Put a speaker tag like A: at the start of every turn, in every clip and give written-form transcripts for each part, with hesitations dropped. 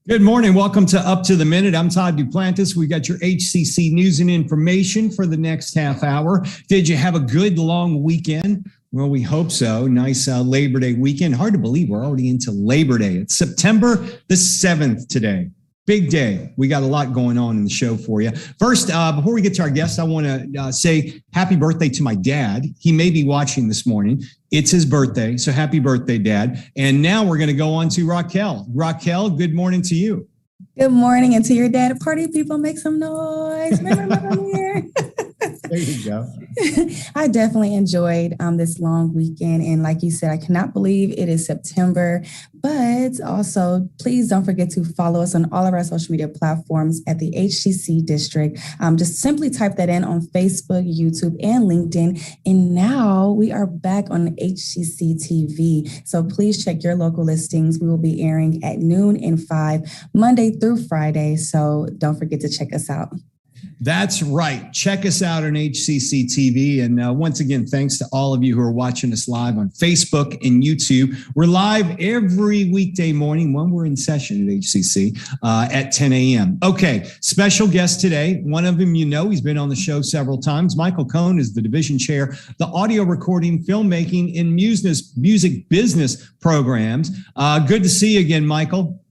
A: Good morning. Welcome to Up to the Minute. I'm Todd Duplantis. We got your HCC news and information for the next half hour. Did you have a good long weekend? Well, we hope so. Nice Labor Day weekend. Hard to believe we're already into Labor Day. It's September the 7th today. Big day. We got a lot going on in the show for you. First, before we get to our guest, I want to say happy birthday to my dad. He may be watching this morning. It's his birthday, so happy birthday, Dad. And now we're going to go on to Raquel. Raquel, good morning to you.
B: Good morning, and to your dad. Party people, make some noise. I'm here.
A: There you go.
B: I definitely enjoyed this long weekend. And like you said, I cannot believe it is September. But also, please don't forget to follow us on all of our social media platforms at the HCC District. Just simply type that in on Facebook, YouTube, and LinkedIn. And now we are back on HCCTV. So please check your local listings. We will be airing at noon and 5, Monday through Friday. So don't forget to check us out.
A: That's right. Check us out on HCC TV. And once again, thanks to all of you who are watching us live on Facebook and YouTube. We're live every weekday morning when we're in session at HCC at 10 a.m. Okay, special guest today. One of them, you know, he's been on the show several times. Michael Cohen is the division chair, the audio recording, filmmaking, and music business programs. Good to see you again, Michael.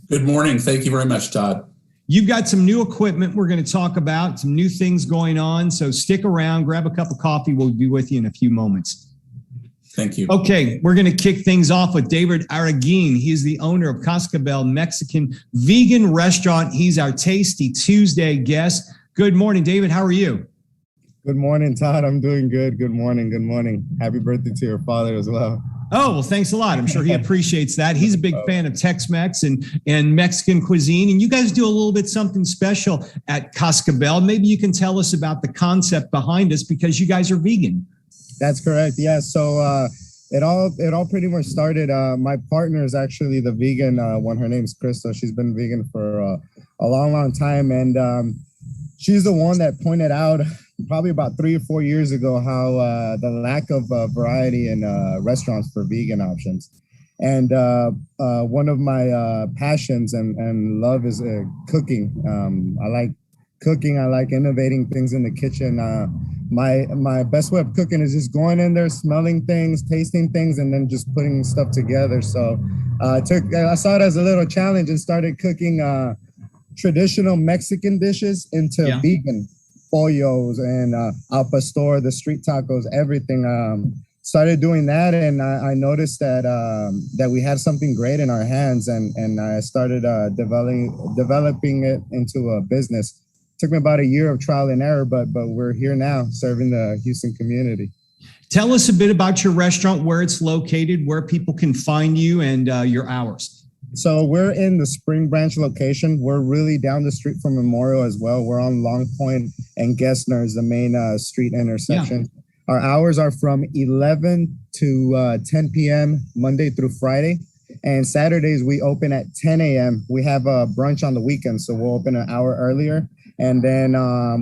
C: Good morning. Thank you very much, Todd.
A: You've got some new equipment we're going to talk about, some new things going on. So stick around, grab a cup of coffee. We'll be with you in a few moments.
C: Thank you.
A: Okay, we're going to kick things off with David Araguin. He is the owner of Cascabel Mexican Vegan Restaurant. He's our Tasty Tuesday guest. Good morning, David. How are you?
D: Good morning, Todd. I'm doing good. Good morning. Good morning. Happy birthday to your father as well.
A: Oh, well, thanks a lot. I'm sure he appreciates that. He's a big fan of Tex-Mex and Mexican cuisine. And you guys do a little bit something special at Cascabel. Maybe you can tell us about the concept behind us because you guys are vegan.
D: That's correct. Yeah. So it all pretty much started. My partner is actually the vegan one. Her name's Crystal. She's been vegan for a long time. And she's the one that pointed out probably about 3 or 4 years ago how the lack of variety in restaurants for vegan options. And one of my passions and love is cooking. I like cooking. I like innovating things in the kitchen. My best way of cooking is just going in there, smelling things, tasting things, and then just putting stuff together. So I saw it as a little challenge and started cooking traditional Mexican dishes into vegan. Pollos and al pastor, the street tacos, everything. Started doing that, and I noticed that we had something great in our hands, and I started developing it into a business. Took me about a year of trial and error, but we're here now serving the Houston community.
A: Tell us a bit about your restaurant, where it's located, where people can find you, and your hours.
D: So we're in the Spring Branch location. We're really down the street from Memorial as well. We're on Long Point and Gessner is the main street intersection. Yeah. Our hours are from 11 to 10 p.m. Monday through Friday. And Saturdays we open at 10 a.m. We have a brunch on the weekend, so we'll open an hour earlier. And then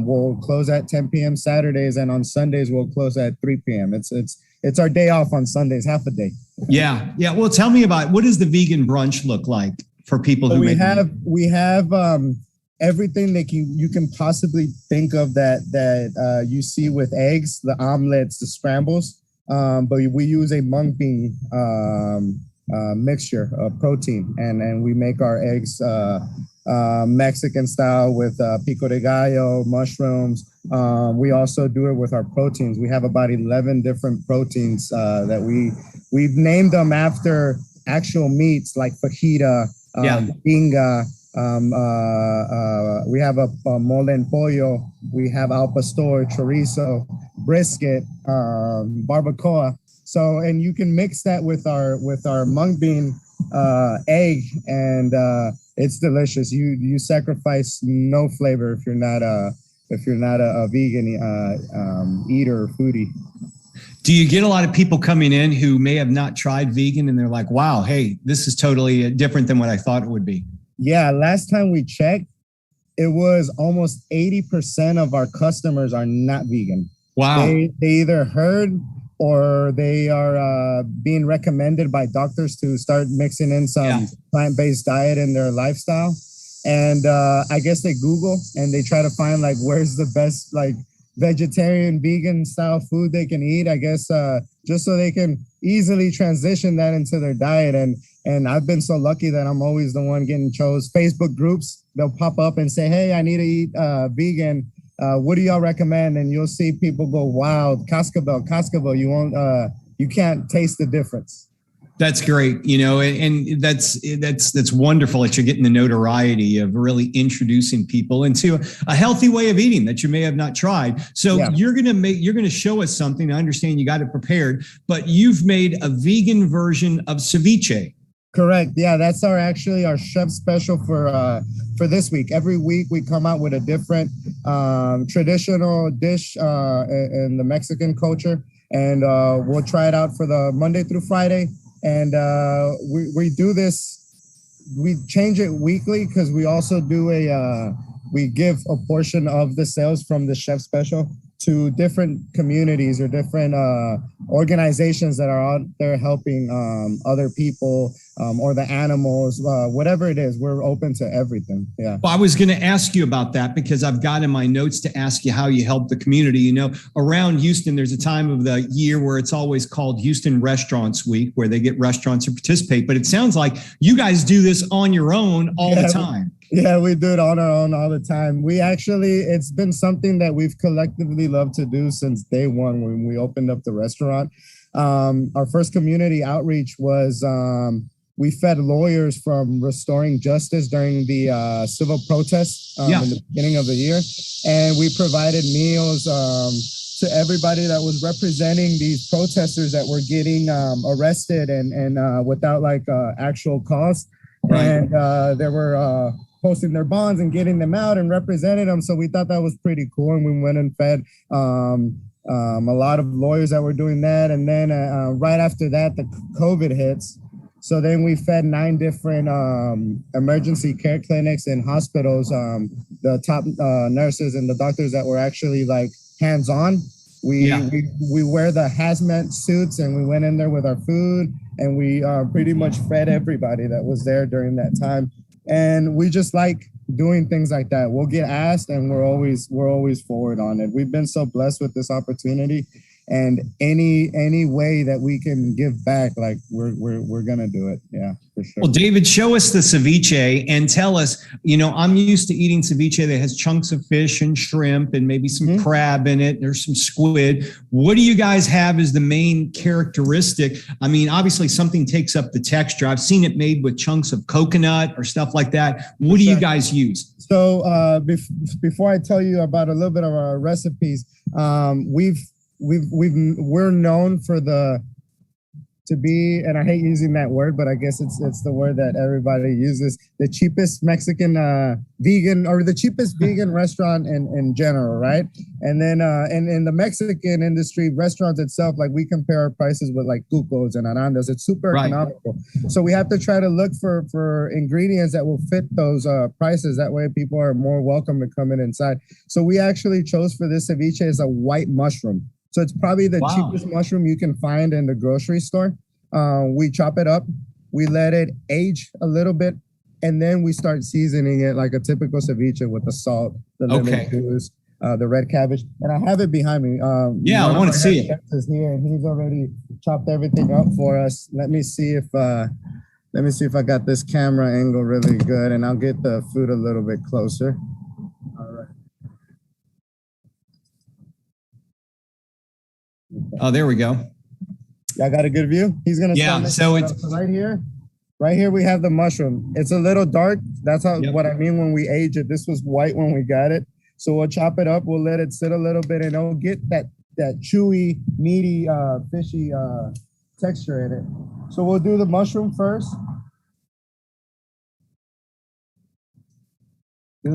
D: we'll close at 10 p.m. Saturdays, and on Sundays we'll close at 3 p.m. It's our day off on Sundays, half a day. Yeah.
A: Well, tell me about what does the vegan brunch look like for people who
D: we have everything that you can possibly think of that you see with eggs, the omelets, the scrambles. But we use a mung bean mixture of protein, and we make our eggs Mexican style with Pico De Gallo, mushrooms. We also do it with our proteins. We have about 11 different proteins that we've named them after actual meats like fajita, pinga. We have a mole en pollo. We have al pastor, chorizo, brisket, barbacoa. So, and you can mix that with our mung bean egg, and it's delicious. You sacrifice no flavor if you're not a vegan eater or foodie.
A: Do you get a lot of people coming in who may have not tried vegan and they're like, wow, hey, this is totally different than what I thought it would be?
D: Yeah, last time we checked, it was almost 80% of our customers are not vegan.
A: Wow.
D: They either heard or they are being recommended by doctors to start mixing in some plant-based diet in their lifestyle. And I guess they Google and they try to find like where's the best like vegetarian, vegan style food they can eat, I guess, just so they can easily transition that into their diet. And I've been so lucky that I'm always the one getting chose. Facebook groups, they'll pop up and say, hey, I need to eat vegan. What do y'all recommend? And you'll see people go, wow, Cascabel, you can't taste the difference.
A: That's great, and that's wonderful that you're getting the notoriety of really introducing people into a healthy way of eating that you may have not tried. So you're gonna show us something. I understand you got it prepared, but you've made a vegan version of ceviche.
D: Correct. Yeah, that's our chef special for this week. Every week we come out with a different traditional dish in the Mexican culture, and we'll try it out for the Monday through Friday. And we do this, we change it weekly because we also do we give a portion of the sales from the chef special to different communities or different organizations that are out there helping other people or the animals, whatever it is. We're open to everything. Yeah.
A: Well, I was going to ask you about that because I've got in my notes to ask you how you help the community. Around Houston, there's a time of the year where it's always called Houston Restaurants Week, where they get restaurants to participate. But it sounds like you guys do this on your own all the time.
D: Yeah, we do it on our own all the time. It's been something that we've collectively loved to do since day one when we opened up the restaurant. Our first community outreach was we fed lawyers from restoring justice during the civil protests in the beginning of the year. And we provided meals to everybody that was representing these protesters that were getting arrested and without actual cause. Right. And they were posting their bonds and getting them out and representing them. So we thought that was pretty cool. And we went and fed a lot of lawyers that were doing that. And then right after that, the COVID hits. So then we fed 9 different emergency care clinics and hospitals, the top nurses and the doctors that were actually hands-on. We wear the hazmat suits and we went in there with our food and we pretty much fed everybody that was there during that time. And we just like doing things like that. We'll get asked and we're always forward on it. We've been so blessed with this opportunity, and any way that we can give back, we're gonna do it. Yeah, for sure.
A: Well, David, show us the ceviche and tell us, I'm used to eating ceviche that has chunks of fish and shrimp and maybe some crab in it. There's some squid. What do you guys have as the main characteristic? I mean, obviously something takes up the texture. I've seen it made with chunks of coconut or stuff like that. What do you guys use?
D: So before I tell you about a little bit of our recipes, we're known for to be, and I hate using that word, but I guess it's the word that everybody uses, the cheapest Mexican vegan, or the cheapest vegan restaurant in general, right? And then in the Mexican industry, restaurants itself, we compare our prices with Cucos and Arandas. It's super economical. So we have to try to look for ingredients that will fit those prices. That way people are more welcome to come inside. So we actually chose for this ceviche as a white mushroom. So it's probably the cheapest mushroom you can find in the grocery store. We chop it up, we let it age a little bit, and then we start seasoning it like a typical ceviche with the salt, the lemon juice, the red cabbage. And I have it behind me.
A: I want to see it.
D: Is here, and he's already chopped everything up for us. Let me see if I got this camera angle really good, and I'll get the food a little bit closer. All right.
A: Oh, there we go.
D: Y'all got a good view? He's gonna
A: so it's
D: right here we have the mushroom. It's a little dark. That's what I mean when we age it. This was white when we got it. So we'll chop it up, we'll let it sit a little bit, and it'll get that chewy, meaty, fishy texture in it. So we'll do the mushroom first. We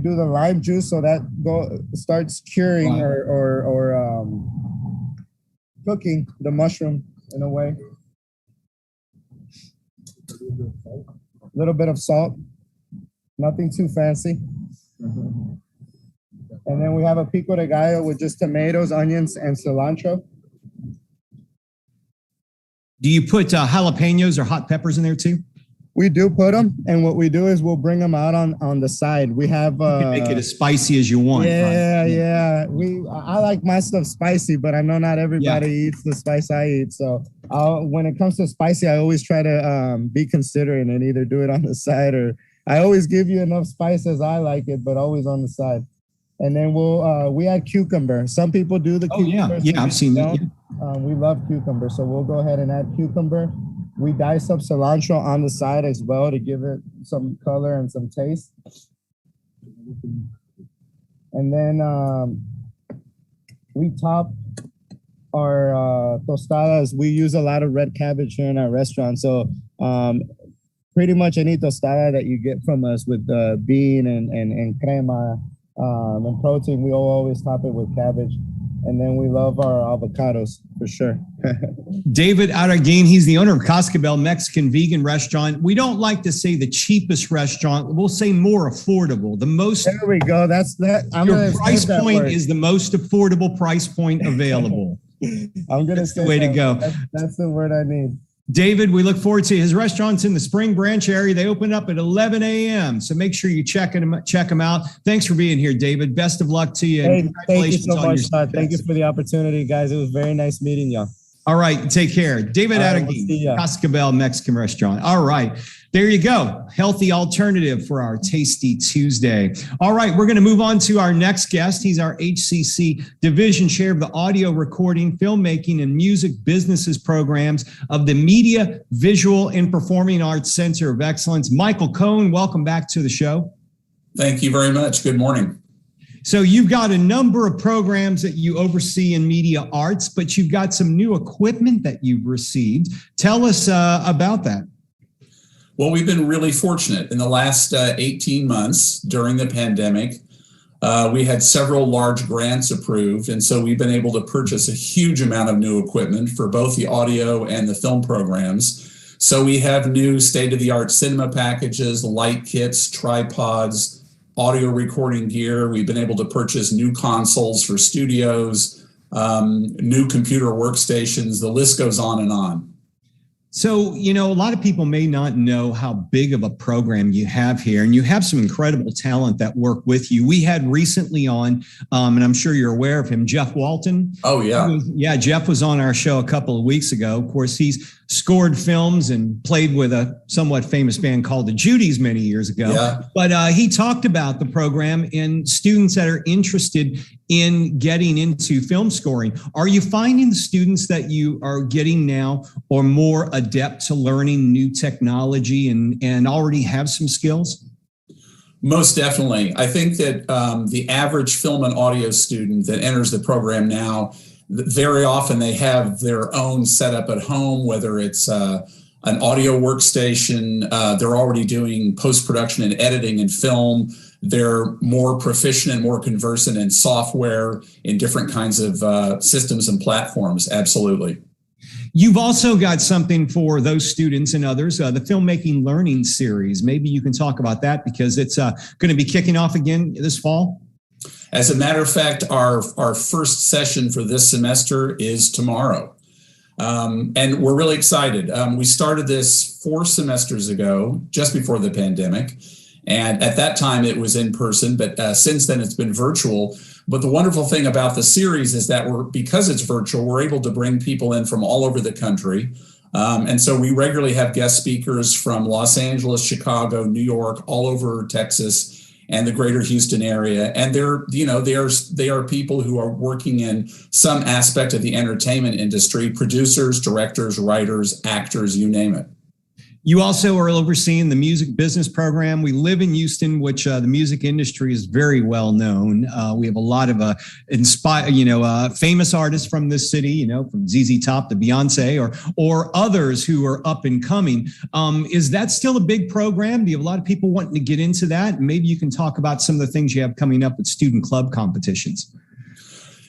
D: do the lime juice, so that starts curing or cooking the mushroom in a way. A little bit of salt, nothing too fancy. And then we have a Pico De Gallo with just tomatoes, onions, and cilantro.
A: Do you put jalapenos or hot peppers in there too?
D: We do put them, and what we do is we'll bring them out on the side. We have
A: you can make it as spicy as you want.
D: Yeah,
A: right?
D: yeah. I like my stuff spicy, but I know not everybody eats the spice I eat. So when it comes to spicy, I always try to be considerate and either do it on the side, or I always give you enough spice as I like it, but always on the side. And then we add cucumber. Some people do the cucumber.
A: Yeah, I've seen that.
D: Yeah. We love cucumber, so we'll go ahead and add cucumber. We dice up cilantro on the side as well to give it some color and some taste. And then we top our tostadas. We use a lot of red cabbage here in our restaurant. So pretty much any tostada that you get from us with bean and crema and protein, we always top it with cabbage. And then we love our avocados for sure.
A: David Araguin, he's the owner of Cascabel Mexican Vegan Restaurant. We don't like to say the cheapest restaurant. We'll say more affordable. The most.
D: There we go. That's that.
A: Your price point is the most affordable price point available.
D: I'm going to say
A: the way to go.
D: That's the word I need.
A: David, we look forward to his restaurants in the Spring Branch area. They open up at 11 a.m. So make sure you check them out. Thanks for being here, David. Best of luck to you.
D: Hey, thank you so much, Todd. Thank you for the opportunity, guys. It was very nice meeting y'all.
A: All right. Take care. David Araguin, Cascabel Mexican Restaurant. All right. There you go. Healthy alternative for our Tasty Tuesday. All right. We're going to move on to our next guest. He's our HCC Division Chair of the Audio Recording, Filmmaking and Music Businesses programs of the Media, Visual, and Performing Arts Center of Excellence. Michael Cohen, welcome back to the show.
C: Thank you very much. Good morning.
A: So you've got a number of programs that you oversee in media arts, but you've got some new equipment that you've received. Tell us about that.
C: Well, we've been really fortunate in the last 18 months during the pandemic. We had several large grants approved, and so we've been able to purchase a huge amount of new equipment for both the audio and the film programs. So we have new state-of-the-art cinema packages, light kits, tripods, audio recording gear. We've been able to purchase new consoles for studios, new computer workstations. The list goes on and on.
A: So, a lot of people may not know how big of a program you have here, and you have some incredible talent that work with you. We had recently on, and I'm sure you're aware of him, Jeff Walton.
C: Oh, yeah.
A: Jeff was on our show a couple of weeks ago. Of course, he's scored films and played with a somewhat famous band called the Judies many years ago.
C: Yeah.
A: But he talked about the program and students that are interested in getting into film scoring. Are you finding the students that you are getting now are more adept to learning new technology and already have some skills?
C: Most definitely. I think that the average film and audio student that enters the program now, very often they have their own setup at home, whether it's an audio workstation, they're already doing post-production and editing in film. They're more proficient and more conversant in software, in different kinds of systems and platforms. Absolutely.
A: You've also got something for those students and others, the Filmmaking Learning Series. Maybe you can talk about that because it's going to be kicking off again this fall.
C: As a matter of fact, our first session for this semester is tomorrow. And we're really excited. We started this 4 semesters ago, just before the pandemic. And at that time, it was in person, but since then, it's been virtual. But the wonderful thing about the series is that because it's virtual, we're able to bring people in from all over the country. And so we regularly have guest speakers from Los Angeles, Chicago, New York, all over Texas, and the greater Houston area. And they are people who are working in some aspect of the entertainment industry, producers, directors, writers, actors, you name it.
A: You also are overseeing the music business program. We live in Houston, which the music industry is very well known. We have a lot of famous artists from this city, from ZZ Top to Beyonce or others who are up and coming. Is that still a big program? Do you have a lot of people wanting to get into that? Maybe you can talk about some of the things you have coming up with student club competitions.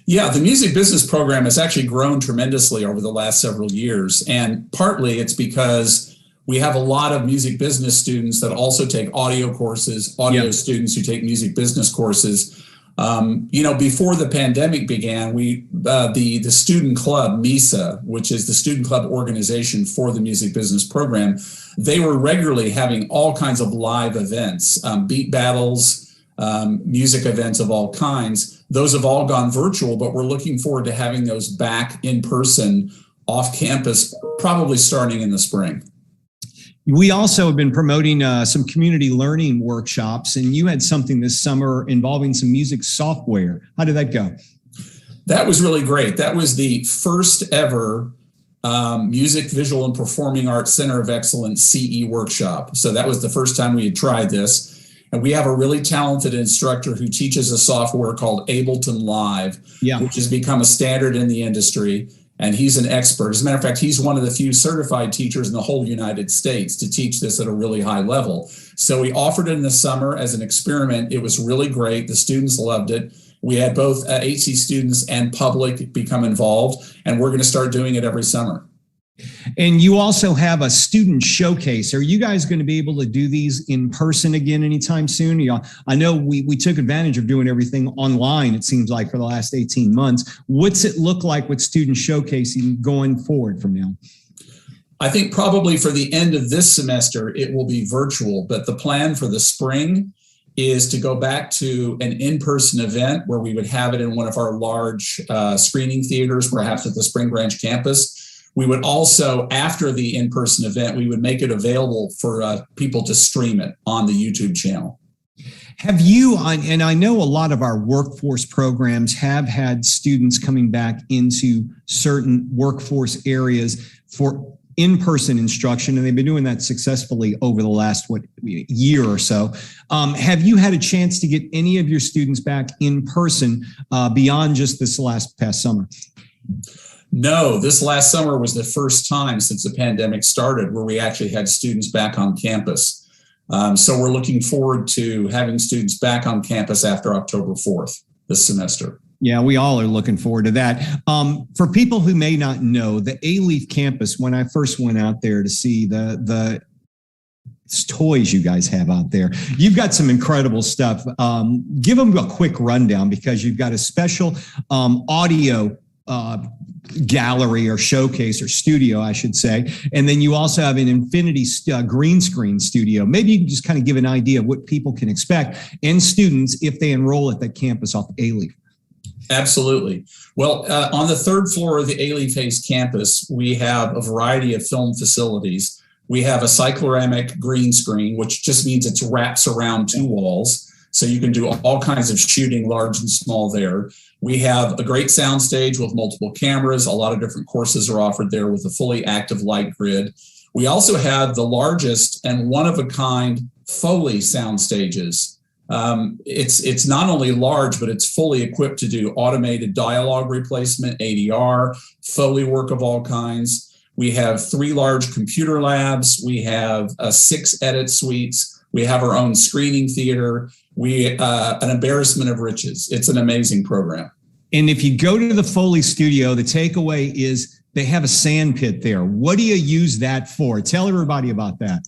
C: Yeah, the music business program has actually grown tremendously over the last several years. And partly it's because we have a lot of music business students that also take audio courses, students who take music business courses. Before the pandemic began, the student club, MISA, which is the student club organization for the music business program, they were regularly having all kinds of live events, beat battles, music events of all kinds. Those have all gone virtual, but we're looking forward to having those back in person off campus, probably starting in the spring.
A: We also have been promoting some community learning workshops, and you had something this summer involving some music software. How did that go?
C: That was really great. That was the first ever Music, Visual, and Performing Arts Center of Excellence CE workshop. So that was the first time we had tried this. And we have a really talented instructor who teaches a software called Ableton Live, which has become a standard in the industry. And he's an expert. As a matter of fact, he's one of the few certified teachers in the whole United States to teach this at a really high level. So we offered it in the summer as an experiment. It was really great. The students loved it. We had both HC students and public become involved, and we're going to start doing it every summer.
A: And you also have a student showcase. Are you guys going to be able to do these in person again anytime soon? I know we took advantage of doing everything online, it seems like, for the last 18 months. What's it look like with student showcasing going forward from now?
C: I think probably for the end of this semester, it will be virtual, but the plan for the spring is to go back to an in-person event where we would have it in one of our large screening theaters, perhaps at the Spring Branch campus. We would also, after the in-person event, we would make it available for people to stream it on the YouTube channel.
A: Have you, and I know a lot of our workforce programs have had students coming back into certain workforce areas for in-person instruction, and they've been doing that successfully over the last year or so. Have you had a chance to get any of your students back in person beyond just this past summer?
C: No, this last summer was the first time since the pandemic started where we actually had students back on campus. So we're looking forward to having students back on campus after October 4th this semester.
A: Yeah, we all are looking forward to that. For people who may not know, the A-Leaf campus, when I first went out there to see the toys you guys have out there, you've got some incredible stuff. Give them a quick rundown, because you've got a special audio gallery or showcase or studio, I should say. And then you also have an infinity green screen studio. Maybe you can just kind of give an idea of what people can expect and students if they enroll at that campus off A-Leaf.
C: Absolutely. Well, on the third floor of the A-Leaf Hayes campus, we have a variety of film facilities. We have a cycloramic green screen, which just means it wraps around two walls. So you can do all kinds of shooting, large and small there. We have a great sound stage with multiple cameras. A lot of different courses are offered there with a fully active light grid. We also have the largest and one-of-a-kind Foley sound stages. It's not only large, but it's fully equipped to do automated dialogue replacement, ADR, Foley work of all kinds. We have 3 large computer labs. We have 6 edit suites. We have our own screening theater. An embarrassment of riches. It's an amazing program. And
A: if you go to the Foley studio, the takeaway is they have a sand pit there. What do you use that for? Tell everybody about that.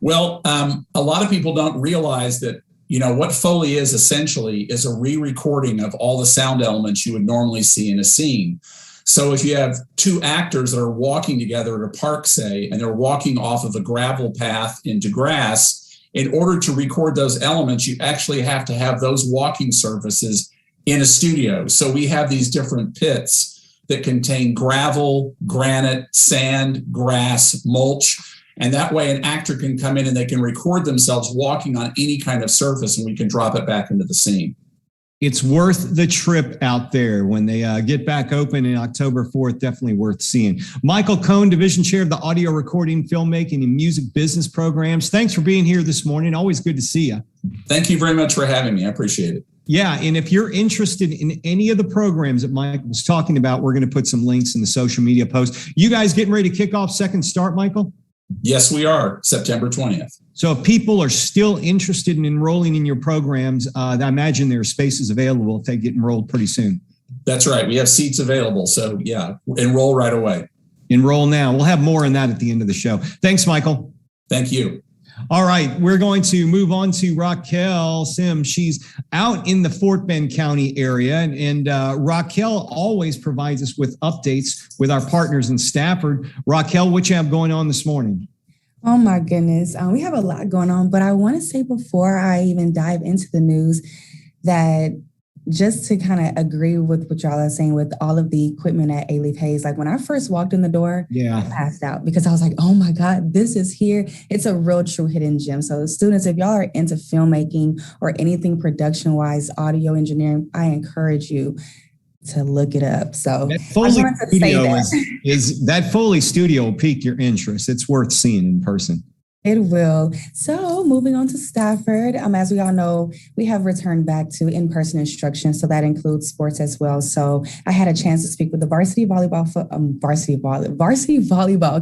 C: Well, a lot of people don't realize that, what Foley is essentially is a re-recording of all the sound elements you would normally see in a scene. So if you have 2 actors that are walking together at a park, say, and they're walking off of a gravel path into grass, in order to record those elements, you actually have to have those walking surfaces in a studio. So we have these different pits that contain gravel, granite, sand, grass, mulch. And that way an actor can come in and they can record themselves walking on any kind of surface, and we can drop it back into the scene. It's worth the trip out there when they get back open in October 4th. Definitely worth seeing. Michael Cohen, Division Chair of the Audio Recording, Filmmaking, and Music Business Programs. Thanks for being here this morning. Always good to see you. Thank you very much for having me. I appreciate it. Yeah, and if you're interested in any of the programs that Mike was talking about, we're going to put some links in the social media post. You guys getting ready to kick off Second Start, Michael? Yes, we are. September 20th. So if people are still interested in enrolling in your programs, I imagine there are spaces available if they get enrolled pretty soon. That's right. We have seats available. So yeah, enroll right away. Enroll now. We'll have more on that at the end of the show. Thanks, Michael. Thank you.
A: All right, we're going to move on to Raquel Sims. She's out in the Fort Bend County area, and Raquel always provides us with updates with our partners in Stafford. Raquel, what you have going on this morning?
B: Oh my goodness, we have a lot going on, but I want to say before I even dive into the news that just to kind of agree with what y'all are saying with all of the equipment at A-Leaf Hayes, like when I first walked in the door, I passed out because I was like, oh my God, this is here. It's a real true hidden gem. So students, if y'all are into filmmaking or anything production-wise, audio engineering, I encourage you to look it up. So
A: that Foley studio that Foley studio will pique your interest. It's worth seeing in person.
B: It will. So moving on to Stafford, as we all know, we have returned back to in-person instruction. So that includes sports as well. So I had a chance to speak with the varsity volleyball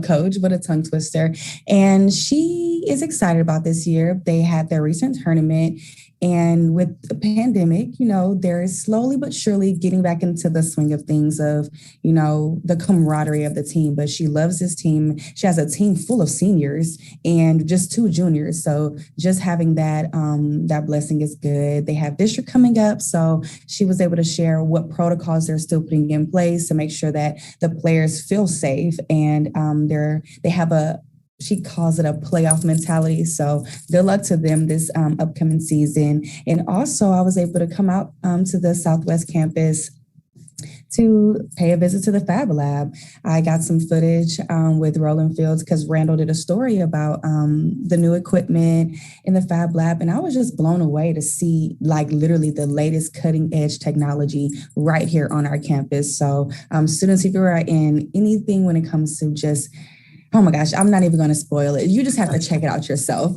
B: coach, but a tongue twister. And she is excited about this year. They had their recent tournament. And with the pandemic, they're slowly but surely getting back into the swing of things of, the camaraderie of the team. But she loves this team. She has a team full of seniors and just 2 juniors. So just having that blessing is good. They have district coming up. So she was able to share what protocols they're still putting in place to make sure that the players feel safe. And they have she calls it a playoff mentality. So good luck to them this upcoming season. And also I was able to come out to the Southwest campus to pay a visit to the Fab Lab. I got some footage with Roland Fields because Randall did a story about the new equipment in the Fab Lab. And I was just blown away to see like literally the latest cutting edge technology right here on our campus. So students, if you're in anything when it comes to just oh my gosh, I'm not even going to spoil it. You just have to check it out yourself.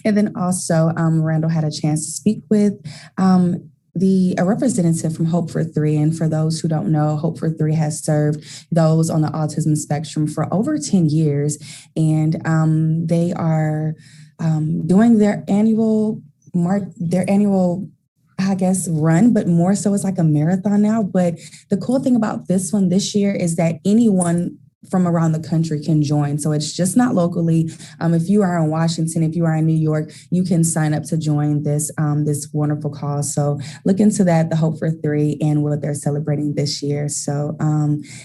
B: And then also, Randall had a chance to speak with a representative from Hope for Three. And for those who don't know, Hope for Three has served those on the autism spectrum for over 10 years. And they are doing their annual I guess, run, but more so it's like a marathon now. But the cool thing about this one this year is that anyone from around the country can join. So it's just not locally. If you are in Washington, if you are in New York, you can sign up to join this wonderful cause. So look into that, the Hope for Three and what they're celebrating this year. So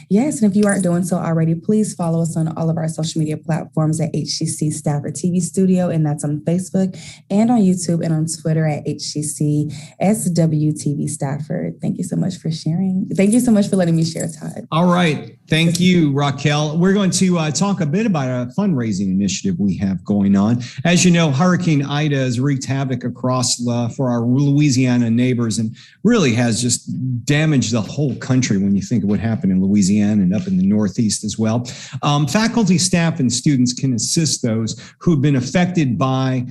B: yes, and if you aren't doing so already, please follow us on all of our social media platforms at HCC Stafford TV Studio, and that's on Facebook and on YouTube and on Twitter at HCC SWTV Stafford. Thank you so much for sharing. Thank you so much for letting me share, Todd.
A: All right. Thank you, Raquel. We're going to talk a bit about a fundraising initiative we have going on. As you know, Hurricane Ida has wreaked havoc across for our Louisiana neighbors and really has just damaged the whole country when you think of what happened in Louisiana and up in the Northeast as well. Faculty, staff, and students can assist those who have been affected by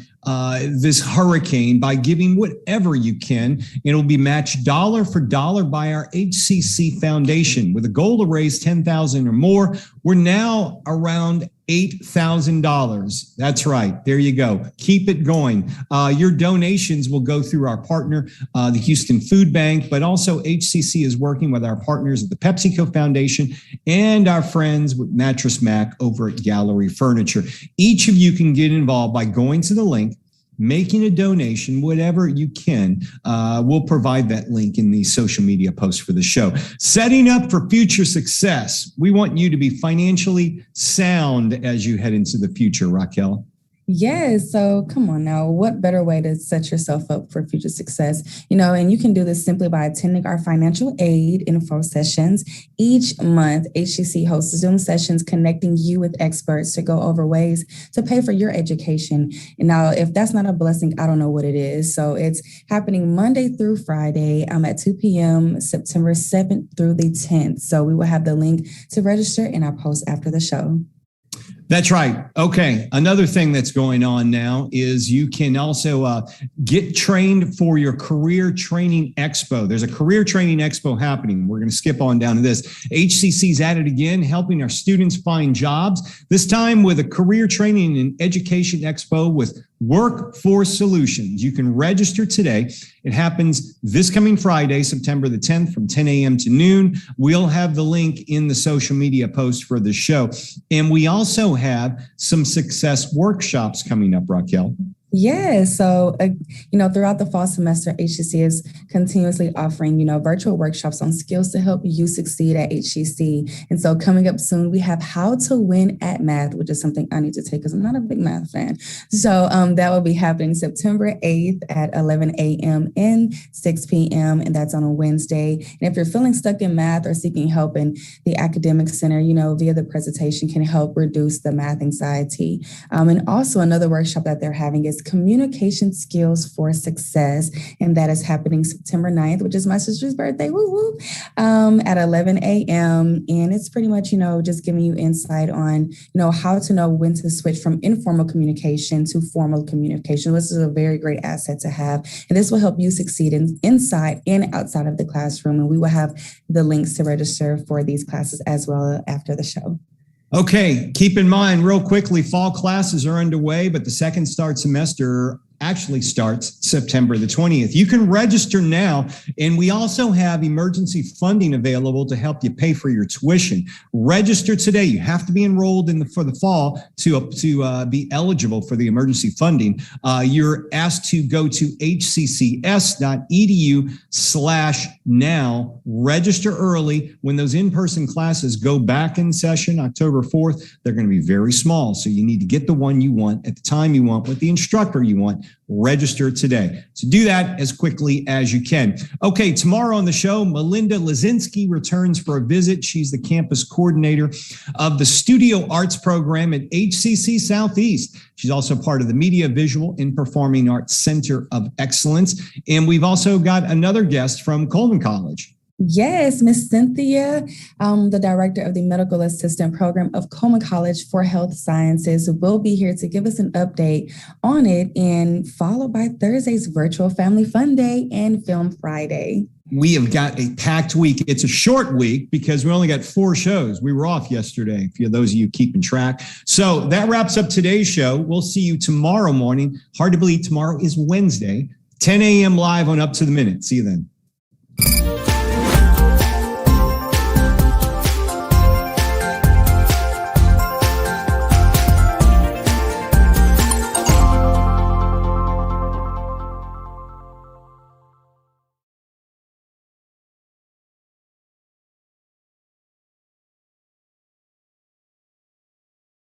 A: this hurricane by giving whatever you can. It'll be matched dollar for dollar by our HCC Foundation with a goal to raise $10,000 or more. We're now around $8,000. That's right. There you go. Keep it going. Your donations will go through our partner, the Houston Food Bank, but also HCC is working with our partners at the PepsiCo Foundation and our friends with Mattress Mac over at Gallery Furniture. Each of you can get involved by going to the link, making a donation, whatever you can. We'll provide that link in the social media post for the show. Setting up for future success. We want you to be financially sound as you head into the future, Raquel.
B: Yes. So come on now, what better way to set yourself up for future success? And you can do this simply by attending our financial aid info sessions. Each month, HCC hosts Zoom sessions connecting you with experts to go over ways to pay for your education. And now, if that's not a blessing, I don't know what it is. So it's happening Monday through Friday at 2 p.m., September 7th through the 10th. So we will have the link to register in our post after the show.
A: That's right. Okay. Another thing that's going on now is you can also get trained for your Career Training Expo. There's a Career Training Expo happening. We're going to skip on down to this. HCC's at it again, helping our students find jobs, this time with a Career Training and Education Expo with Workforce Solutions. You can register today. It happens this coming Friday, September the 10th from 10 a.m. to noon. We'll have the link in the social media post for the show. And we also have some success workshops coming up, Raquel.
B: Yes. So, throughout the fall semester, HCC is continuously offering, virtual workshops on skills to help you succeed at HCC. And so coming up soon, we have How to Win at Math, which is something I need to take because I'm not a big math fan. So that will be happening September 8th at 11 a.m. and 6 p.m. And that's on a Wednesday. And if you're feeling stuck in math or seeking help in the academic center, via the presentation can help reduce the math anxiety. And also another workshop that they're having is Communication Skills for Success, and that is happening September 9th, which is my sister's birthday, at 11 a.m. And it's pretty much, just giving you insight on, how to know when to switch from informal communication to formal communication. This is a very great asset to have, and this will help you succeed inside and outside of the classroom. And we will have the links to register for these classes as well after the show.
A: Okay, keep in mind real quickly, fall classes are underway, but the second semester actually starts September the 20th. You can register now, and we also have emergency funding available to help you pay for your tuition. Register today. You have to be enrolled for the fall to be eligible for the emergency funding. You're asked to go to hccs.edu/now. Register early. When those in-person classes go back in session October 4th, they're going to be very small. So you need to get the one you want at the time you want with the instructor you want. Register today. So do that as quickly as you can. Okay, tomorrow on the show, Melinda Lazinski returns for a visit. She's the campus coordinator of the Studio Arts program at HCC Southeast. She's also part of the Media, Visual, and Performing Arts Center of Excellence. And we've also got another guest from Cohen College.
B: Yes, Miss Cynthia, the director of the Medical Assistant Program of Cohen College for Health Sciences, will be here to give us an update on it, and followed by Thursday's Virtual Family Fun Day and Film Friday.
A: We have got a packed week. It's a short week because we only got 4 shows. We were off yesterday, for those of you keeping track. So that wraps up today's show. We'll see you tomorrow morning. Hard to believe tomorrow is Wednesday, 10 a.m. live on Up to the Minute. See you then.